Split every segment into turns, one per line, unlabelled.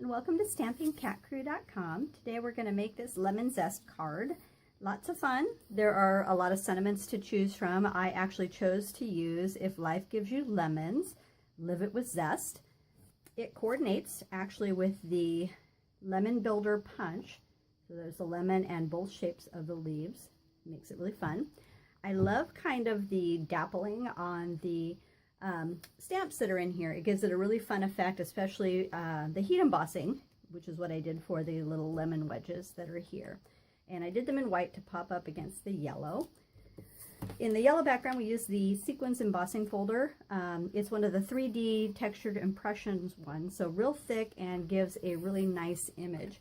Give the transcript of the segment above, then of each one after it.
and welcome to stampingcatcrew.com. Today we're going to make this lemon zest card. Lots of fun. There are a lot of sentiments to choose from. I actually chose to use "If life gives you lemons, live it with zest." It coordinates actually with the lemon builder punch. So there's the lemon and both shapes of the leaves. Makes it really fun. I love kind of the dappling on the stamps that are in here. It gives it a really fun effect, especially the heat embossing, which is what I did for the little lemon wedges that are here. And I did them in white to pop up against the yellow. In the yellow background, we use the Sequins embossing folder. It's one of the 3D textured impressions ones, so real thick and gives a really nice image.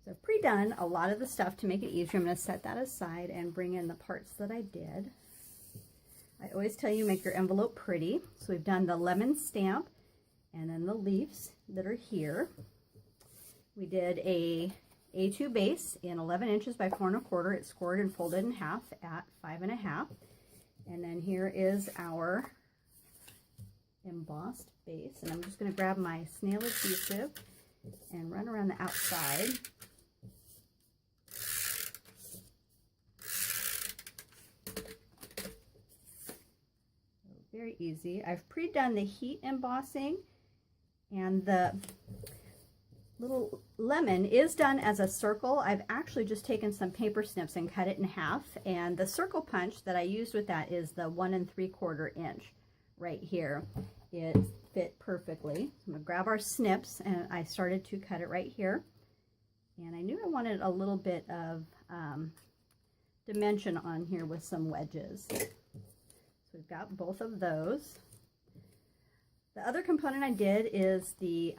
So I've pre-done a lot of the stuff to make it easier. I'm going to set that aside and bring in the parts that I did. I always tell you, make your envelope pretty. So we've done the lemon stamp and then the leaves that are here. We did a A2 base in 11 inches by 4 1/4. It's scored and folded in half at 5 1/2. And then here is our embossed base. And I'm just going to grab my snail adhesive and run around the outside. Very easy. I've pre-done the heat embossing, and the little lemon is done as a circle. I've actually just taken some paper snips and cut it in half, and the circle punch that I used with that is the 1 3/4 inch right here. It fit perfectly. I'm going to grab our snips, and I started to cut it right here, and I knew I wanted a little bit of dimension on here with some wedges. So we've got both of those. The other component I did is the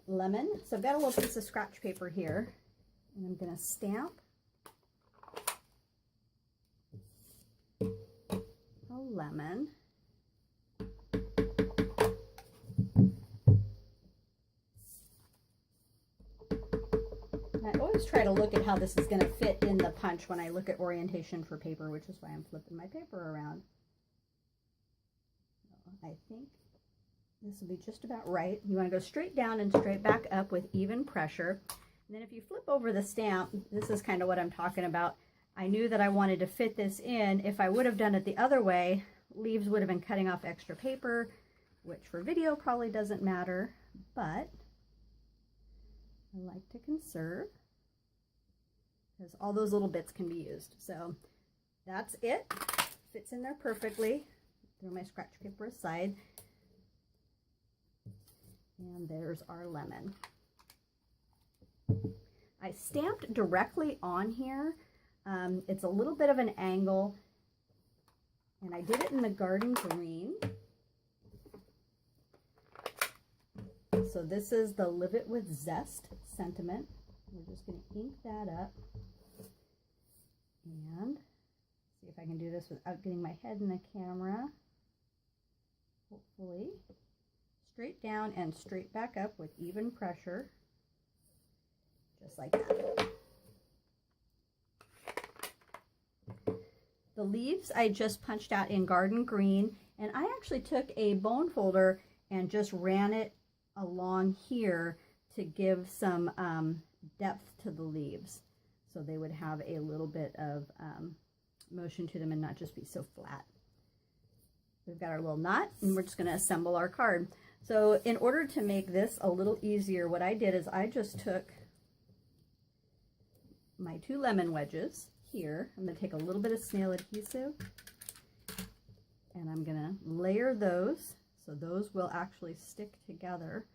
lemon. So I've got a little piece of scratch paper here, and I'm going to stamp a lemon. And I always try to look at how this is going to fit in the punch when I look at orientation for paper, which is why I'm flipping my paper around. I think this will be just about right. You want to go straight down and straight back up with even pressure. And then if you flip over the stamp, this is kind of what I'm talking about. I knew that I wanted to fit this in. If I would have done it the other way, leaves would have been cutting off extra paper, which for video probably doesn't matter, but I like to conserve because all those little bits can be used. So that's it. Fits in there perfectly. Throw my scratch paper aside, and there's our lemon. I stamped directly on here. It's a little bit of an angle, and I did it in the garden green. So this is the Live It With Zest sentiment. We're just going to ink that up and see if I can do this without getting my head in the camera. Hopefully. Straight down and straight back up with even pressure, just like that. The leaves I just punched out in garden green, and I actually took a bone folder and just ran it along here to give some depth to the leaves, so they would have a little bit of motion to them and not just be so flat. We've got our little knot, and we're just going to assemble our card. So in order to make this a little easier, what I did is I just took my 2 lemon wedges here. I'm going to take a little bit of snail adhesive, and I'm going to layer those so those will actually stick together.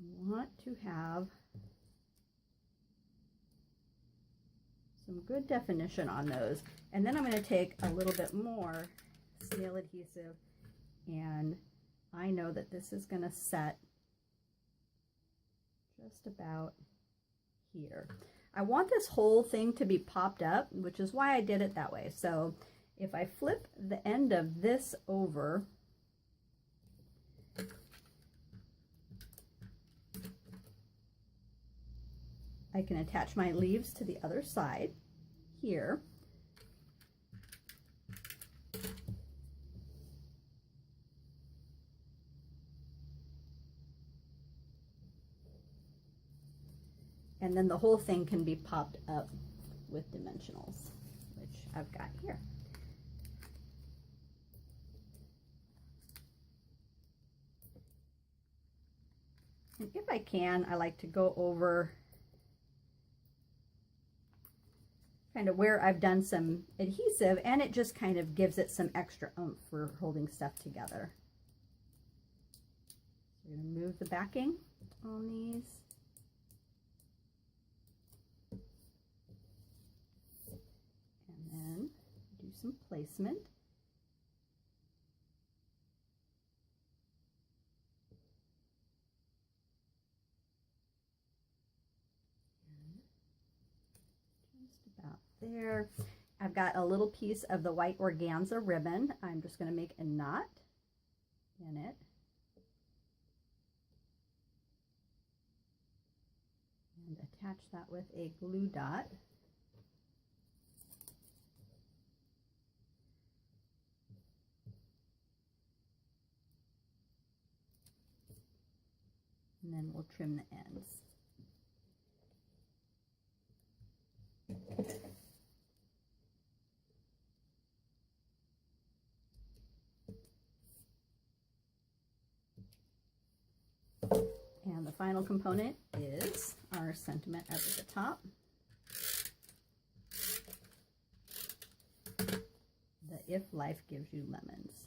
You want to have some good definition on those. And then I'm going to take a little bit more snail adhesive, and I know that this is going to set just about here. I want this whole thing to be popped up, which is why I did it that way. So if I flip the end of this over, I can attach my leaves to the other side here. And then the whole thing can be popped up with dimensionals, which I've got here. And if I can, I like to go over kind of where I've done some adhesive, and it just kind of gives it some extra oomph for holding stuff together. We're going to move the backing on these. And then do some placement. There. I've got a little piece of the white organza ribbon. I'm just going to make a knot in it. And attach that with a glue dot. And then we'll trim the ends. And the final component is our sentiment up at the top. The "If Life Gives You Lemons."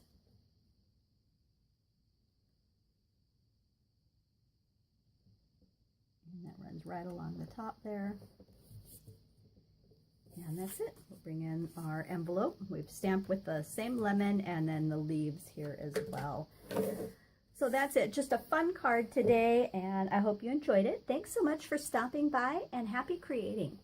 And that runs right along the top there. And that's it. We'll bring in our envelope. We've stamped with the same lemon and then the leaves here as well. So that's it. Just a fun card today, and I hope you enjoyed it. Thanks so much for stopping by, and happy creating.